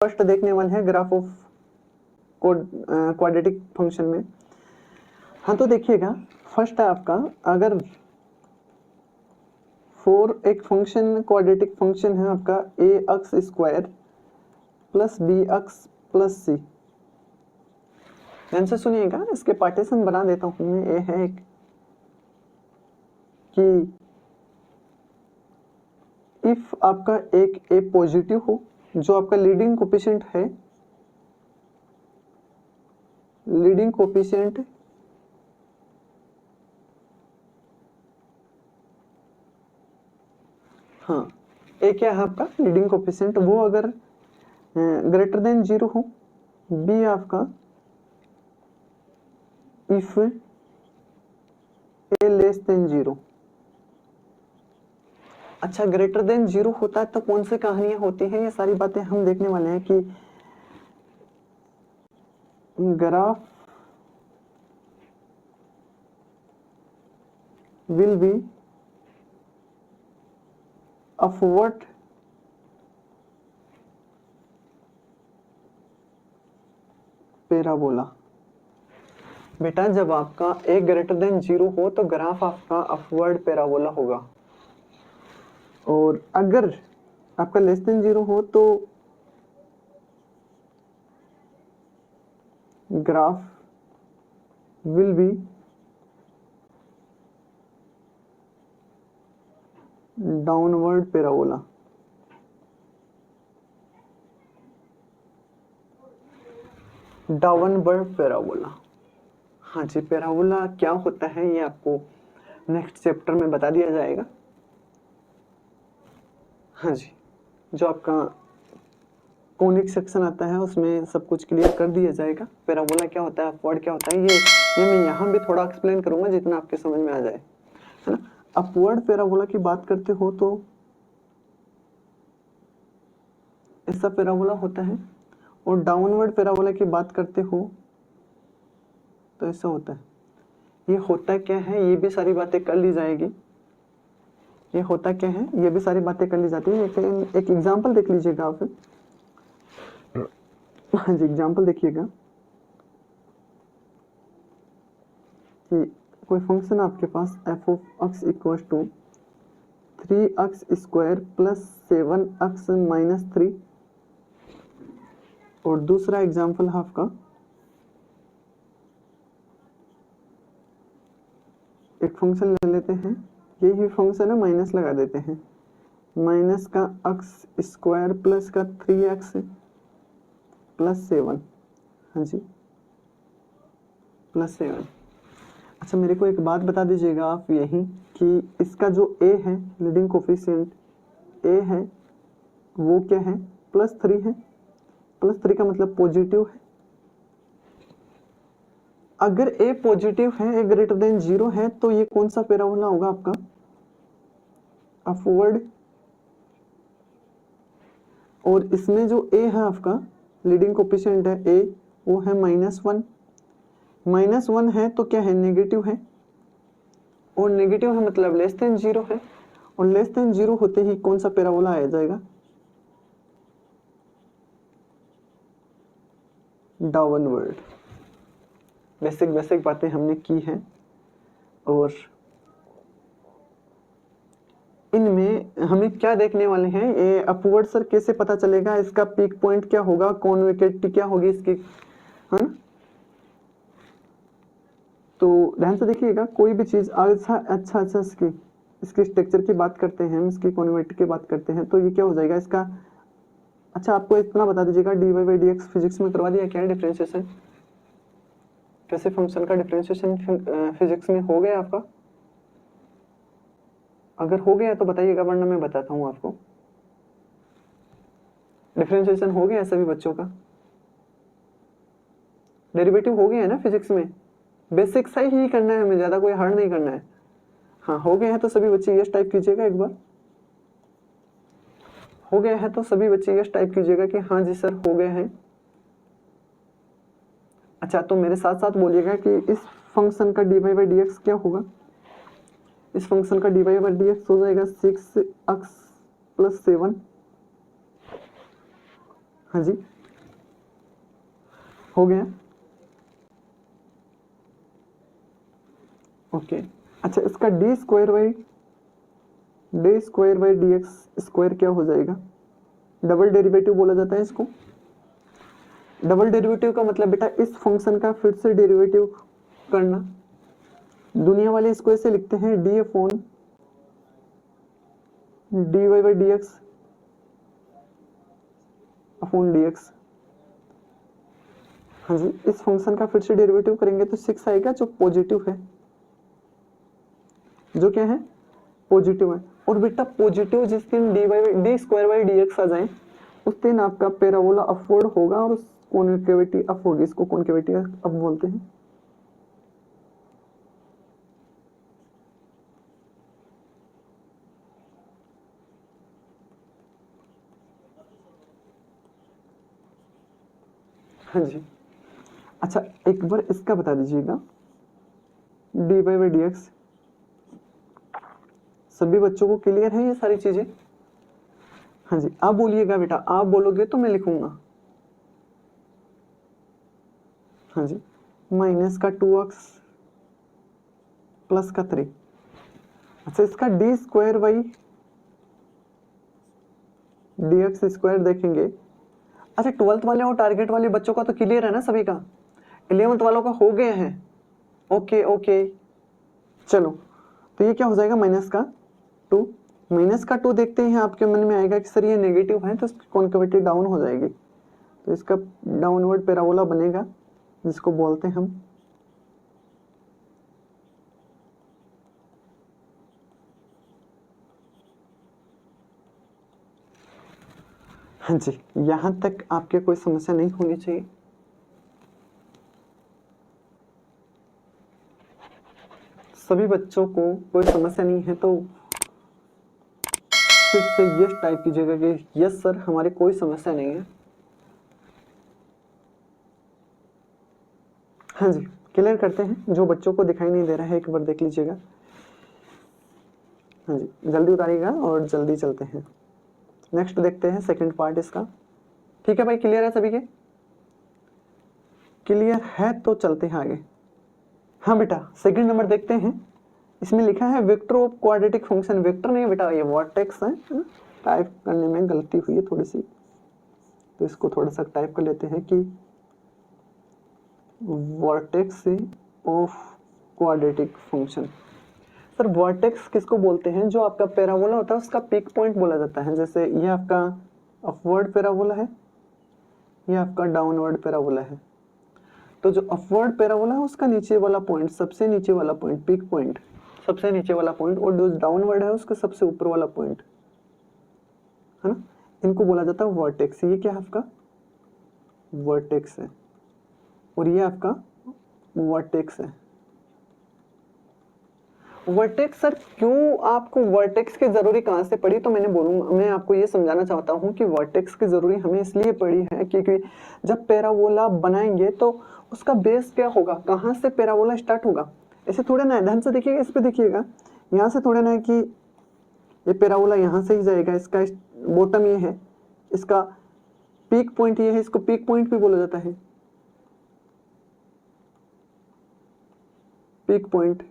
First देखने वाले हैं ग्राफ ऑफ क्वाड्रेटिक फंक्शन में। हाँ तो देखिएगा, फर्स्ट है आपका, अगर फॉर एक फंक्शन क्वाड्रेटिक फंक्शन है आपका a x square plus b x plus c. ध्यान से सुनिएगा, इसके पार्टीशन बना देता हूं मैं। ए है एक कि इफ आपका एक ए पॉजिटिव हो, जो आपका लीडिंग कोफिशिएंट है, लीडिंग कोफिशिएंट हाँ ए क्या है आपका लीडिंग कोफिशिएंट, वो अगर ग्रेटर देन 0 हो। बी आपका इफ ए लेस देन 0। अच्छा, ग्रेटर देन 0 होता है तो कौन सी कहानियां होती हैं, ये सारी बातें हम देखने वाले हैं कि graph will be upward parabola. बेटा जब आपका ए ग्रेटर देन 0 हो तो ग्राफ आपका अपवर्ड पैराबोला होगा, और अगर आपका लेस देन 0 हो तो graph will be downward parabola. Downward parabola, हाँ जी। पैराबोला क्या होता है ये आपको नेक्स्ट चैप्टर में बता दिया जाएगा। हाँ जी, जो आपका कॉनिक सेक्शन आता है उसमें सब कुछ क्लियर कर दिया जाएगा। पैराबोला क्या होता है, अपवर्ड क्या होता है, ये मैं यहाँ भी थोड़ा एक्सप्लेन करूंगा जितना आपके समझ में आ जाए, है ना। अपवर्ड पैराबोला की बात करते हो तो ऐसा पैराबोला होता है, और डाउनवर्ड पैराबोला की बात करते हो तो ऐसा होता है। ये होता क्या है, ये भी सारी बातें कर ली जाएगी। ये होता क्या है, ये भी सारी बातें कर ली जाती है। एक एग्जांपल देख लीजिएगा आप। हाँ जी, एग्जांपल देखिएगा कि कोई फंक्शन आपके पास f of x equal to 3x square plus 7x minus 3, और दूसरा एग्जांपल है आपका एक फंक्शन ले लेते हैं, यही फंक्शन है, माइनस लगा देते हैं, माइनस का x स्क्वायर प्लस का 3x प्लस 7। हाँ जी, प्लस 7। अच्छा, मेरे को एक बात बता दीजिएगा आप यही कि इसका जो a है लीडिंग कोफिशिएंट a है वो क्या है, +3 है। +3 का मतलब पॉजिटिव है। अगर a पॉजिटिव है, a ग्रेटर देन 0 है, तो ये कौन सा पैराबोला होगा आपका, अपवर्ड। और इसमें जो a है आपका लीडिंग कोफिशिएंट है a, वो है -1। -1 है तो क्या है, नेगेटिव है, और नेगेटिव है मतलब लेस देन 0 है, और लेस देन 0 होते ही कौन सा पैराबोला आ जाएगा, डाउनवर्ड। बेसिक बातें हमने की हैं, और इनमें हमें क्या देखने वाले हैं, ये अपवर्ड सर कैसे पता चलेगा, इसका पीक पॉइंट क्या होगा, कॉन्वेकेटिविटी क्या होगी इसकी, है ना। तो ध्यान से देखिएगा, कोई भी चीज अच्छा इसकी स्ट्रक्चर की बात करते हैं, इसकी कॉन्वेक्टिविटी की बात करते हैं, तो ये क्या हो जाएगा इसका। अच्छा, आपको इतना बता दीजिएगा, dy/dx फिजिक्स में करवा दिया क्या, डिफरेंशिएशन कैसे फंक्शन का डिफरेंशिएशन फिजिक्स में हो गया आपका। अगर हो गया तो बताइएगा, वरना मैं बताता हूँ आपको। डिफरेंशिएशन हो गया सभी बच्चों का, डेरिवेटिव हो गया है ना फिजिक्स में। बेसिक सही ही करना है हमें, ज्यादा कोई हार्ड नहीं करना है। हाँ, हो गया है तो सभी बच्चे यस टाइप कीजिएगा एक बार। हो गया है तो सभी बच्चे यस टाइप कीजिएगा कि हाँ जी सर हो गए हैं। अच्छा, तो मेरे साथ साथ बोलिएगा कि इस फंक्शन का dy/dx क्या होगा। इस फंक्शन का dy/dx हो जाएगा 6x + 7 हाँ जी, हो गया। ओके, अच्छा इसका D square by D X square क्या हो जाएगा? डबल डेरिवेटिव बोला जाता है इसको। डबल डेरिवेटिव का मतलब बेटा इस फंक्शन का फिर से डेरिवेटिव करना। दुनिया वाले इसको ऐसे लिखते हैं D upon D Y by D X upon D X. हाँ जी, इस फंक्शन का फिर से डेरिवेटिव करेंगे तो 6 आएगा जो पॉजिटिव है, जो क्या है पॉजिटिव है। और बेटा पॉजिटिव जिस दिन d square by D x आ जाए उस दिन आपका पैराबोला अपवर्ड होगा और उस कॉन्केविटी अप होगी, इसको कॉन्केविटी अप बोलते हैं। हाँ जी, अच्छा एक बार इसका बता दीजिएगा D Y by D X. सभी बच्चों को क्लियर है ये सारी चीजें? हाँ जी, आप बोलिएगा बेटा, आप बोलोगे तो मैं लिखूंगा। हाँ जी, माइनस का 2x प्लस का 3। अच्छा इसका D square by D X square देखेंगे। अच्छा 12th वाले और टारगेट वाले बच्चों का तो क्लियर है ना सभी का? 11th वालों का हो गया है? ओके ओके, चलो तो ये क्या हो जाएगा माइनस का 2। माइनस का 2 देखते हैं आपके मन में आएगा कि सर ये नेगेटिव है तो कॉन्केविटी डाउन हो जाएगी, तो इसका डाउनवर्ड पैराबोला बनेगा जिसको बोलते हैं हम हाँ जी, यहां तक आपके कोई समस्या नहीं होनी चाहिए। सभी बच्चों को कोई समस्या नहीं है तो फिर से यस टाइप कीजिएगा कि यस सर हमारी कोई समस्या नहीं है। हाँ जी, क्लियर करते हैं। जो बच्चों को दिखाई नहीं दे रहा है एक बार देख लीजिएगा। हाँ जी, जल्दी उतारिएगा और जल्दी चलते हैं। नेक्स्ट देखते हैं सेकंड पार्ट इसका। ठीक है भाई, क्लियर है सभी के? क्लियर है तो चलते हैं आगे। हाँ बेटा, सेकंड नंबर देखते हैं। इसमें लिखा है vector of quadratic function. Vector नहीं बेटा, ये वर्टेक्स है। टाइप करने में गलती हुई है थोड़ी सी, तो इसको थोड़ा सा टाइप कर लेते हैं कि vertex of quadratic function. Sir vertex किसको बोलते हैं? जो आपका पैराबोला होता है उसका पीक पॉइंट बोला जाता है। जैसे ये आपका अपवर्ड पैराबोला है, ये आपका डाउनवर्ड पैराबोला है। तो जो अपवर्ड पैराबोला है उसका नीचे वाला पॉइंट, सबसे नीचे वाला पॉइंट पीक पॉइंट, सबसे नीचे वाला पॉइंट, और जो डाउनवर्ड है उसका सबसे ऊपर वाला पॉइंट, है ना, इनको बोला जाता है वर्टेक्स। ये क्या है आपका वर्टेक्स है और ये आपका वर्टेक्स है। वर्टेक्स सर क्यों आपको वर्टेक्स की जरूरी कहां से पड़ी? तो मैं आपको ये समझाना चाहता हूं कि वर्टेक्स की जरूरी हमें इसलिए पड़ी है क्योंकि जब पैराबोला बनाएंगे तो उसका बेस क्या होगा, कहां से पैराबोला स्टार्ट होगा। ऐसे थोड़े ना, ध्यान से देखिएगा, इस पे देखिएगा, यहाँ से थोड़े ना कि ये पैराबोला यहाँ से ही जाएगा, इसका बॉटम ये है, इसका पीक पॉइंट ये है, इसको पीक पॉइंट भी बोला जाता है, पीक पॉइंट।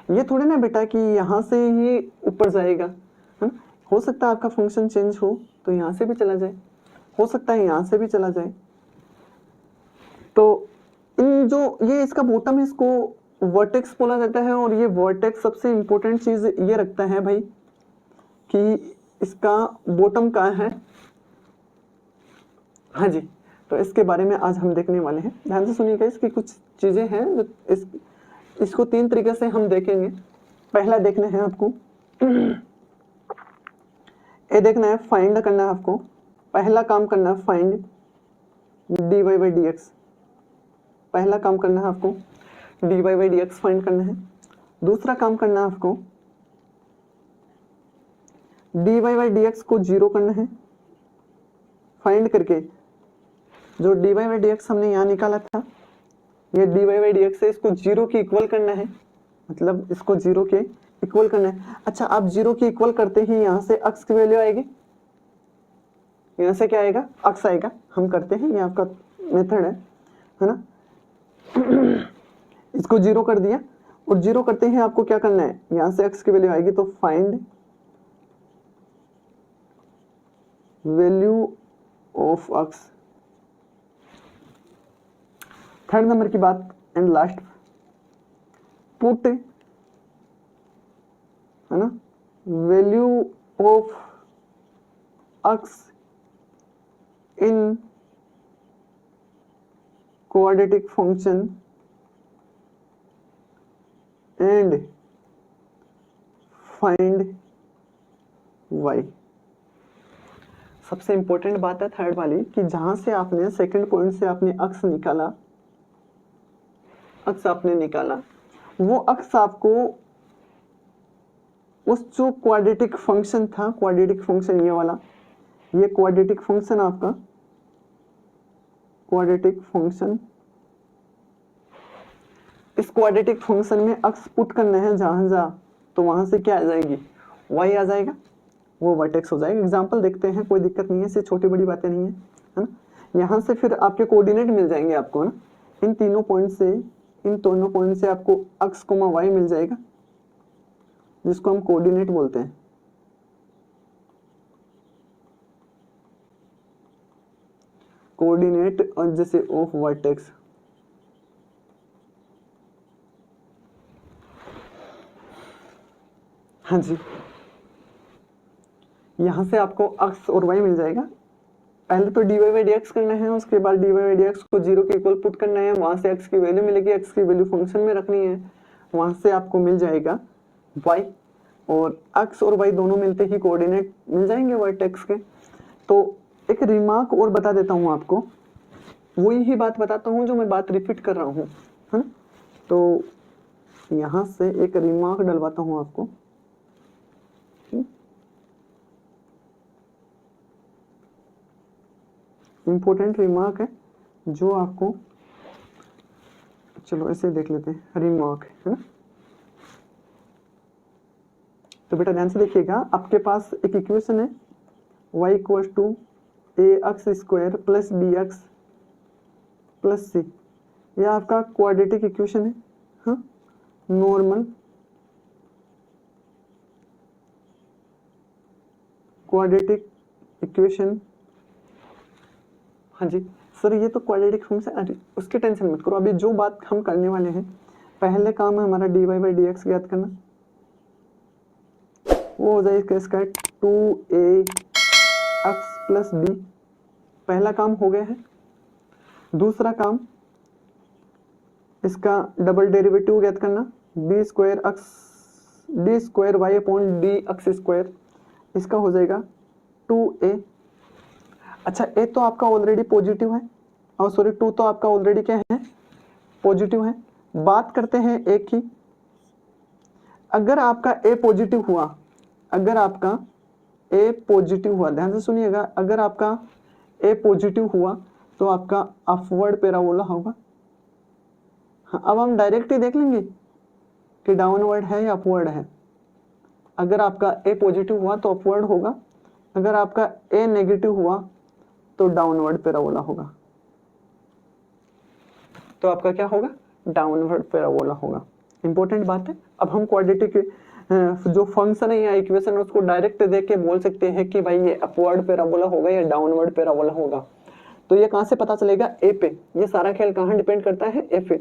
ये थोड़े ना बेटा कि यहाँ से ये ऊपर जाएगा, है ना। हो सकता है आपका फंक्शन चेंज हो तो यहाँ से भी चला जाए, हो सकता है यहाँ से भी चला जाए। तो इन जो ये इसका बॉटम है इसको वर्टेक्स बोला जाता है। और ये वर्टेक्स सबसे इंपॉर्टेंट चीज ये रखता है भाई कि इसका बॉटम कहाँ है। हाँ जी, तो इसके बारे में आज हम देखने वाले हैं। ध्यान से सुनिएगा, इसकी कुछ चीजें हैं जो इसको 3 तरीके से हम देखेंगे। पहला देखना है आपको, ये देखना है, फाइंड करना है आपको। पहला काम करना है find D Y by D X. पहला काम करना है आपको D Y by D X find करना है। दूसरा काम करना है आपको D Y by D X को 0 करना है। फाइंड करके जो D Y by D X हमने यहाँ निकाला था, ये D Y by D X है, इसको 0 के इक्वल करना है, मतलब इसको 0 के इक्वल करना है। अच्छा, आप 0 के इक्वल करते ही यहाँ से x की वैल्यू आएगी, यहाँ से क्या आएगा, अक्स आएगा। हम करते हैं, ये आपका मेथड है ना। इसको 0 कर दिया, और 0 करते हैं आपको क्या करना है, यहाँ से x की वैल्यू आएगी तो find value of x। Third number की बात एंड लास्ट, पुट है ना value of x in quadratic function and find y। सबसे इंपॉर्टेंट बात है थर्ड वाली कि जहां से आपने सेकंड पॉइंट से आपने अक्स निकाला, अक्स आपने निकाला, वो अक्स आपको उस जो क्वाड्रेटिक फंक्शन था, क्वाड्रेटिक फंक्शन ये वाला, ये क्वाड्रेटिक फंक्शन आपका, क्वाड्रेटिक फंक्शन, इस क्वाड्रेटिक फंक्शन में अक्स पुट करना है जहां जहां, तो वहां से क्या आ जाएगी, y आ जाएगा, वो वर्टेक्स हो जाएगा। एग्जांपल देखते हैं, कोई दिक्कत नहीं है, इससे छोटी बड़ी बातें नहीं है ना। यहाँ से फिर आपके कोऑर्डिनेट मिल जाएंगे आपको ना, इन तीनों पॉइंट से, इन दोनों पॉइंट से आपको x, y मिल जाएगा, जिसको हम कोऑर्डिनेट बोलते हैं। कोऑर्डिनेट और जैसे ऑफ वर्टेक्स, हाँ जी, यहां से आपको x और y मिल जाएगा। पहले तो dy बाई डी एक्स करना है, उसके बाद dy बाई डी एक्स को 0 के इक्वल पुट करना है, वहां से x की वैल्यू मिलेगी, x की वैल्यू फंक्शन में रखनी है, वहां से आपको मिल जाएगा y, और x और y दोनों मिलते ही कोऑर्डिनेट मिल जाएंगे वर्टेक्स के। तो एक रिमार्क और बता देता हूँ आपको, वही ही बात बताता हूँ जो मैं बात रिपीट कर रहा हूँ, है ना। तो यहाँ से एक रिमार्क डलवाता हूँ आपको, इंपॉर्टेंट रिमार्क है जो आपको, चलो ऐसे देख लेते हैं, रिमार्क है ना। तो बेटा ध्यान से देखिएगा, आपके पास एक इक्वेशन है y equal to ax square plus bx plus c, यह आपका क्वाड्रेटिक इक्वेशन है, हाँ, नॉर्मल क्वाड्रेटिक इक्वेशन। हाँ जी सर, ये तो क्वाड्रेटिक फंक्शन, उसकी टेंशन मत करो, अभी जो बात हम करने वाले हैं, पहले काम है हमारा dy बाई डी एक्स ज्ञात करना, वो हो जाएगा इसका 2ax प्लस b, पहला काम हो गया है। दूसरा काम इसका डबल डेरिवेटिव ज्ञात करना, D square Y upon D X square, इसका हो जाएगा 2a। अच्छा a तो आपका ऑलरेडी पॉजिटिव है, और सॉरी 2 तो आपका ऑलरेडी क्या है, पॉजिटिव है। बात करते हैं a की, अगर आपका a पॉजिटिव हुआ, अगर आपका a पॉजिटिव हुआ, ध्यान से सुनिएगा, अगर आपका a पॉजिटिव हुआ तो आपका अपवर्ड पैराबोला होगा। हाँ, अब हम डायरेक्ट ही देख लेंगे कि डाउनवर्ड है या अपवर्ड है। अगर आपका a पॉजिटिव हुआ तो अपवर्ड होगा, अगर आपका a नेगेटिव हुआ तो डाउनवर्ड पैराबोला होगा, तो आपका क्या होगा, डाउनवर्ड पैराबोला होगा। इंपॉर्टेंट बात है। अब हम क्वाड्रेटिक जो फंक्शन है या इक्वेशन है उसको डायरेक्ट देख के बोल सकते हैं कि भाई ये अपवर्ड पैराबोला होगा या डाउनवर्ड पैराबोला होगा। तो ये कहाँ से पता चलेगा, ए पे। ये सारा खेल कहाँ डिपेंड करता है, ए पे।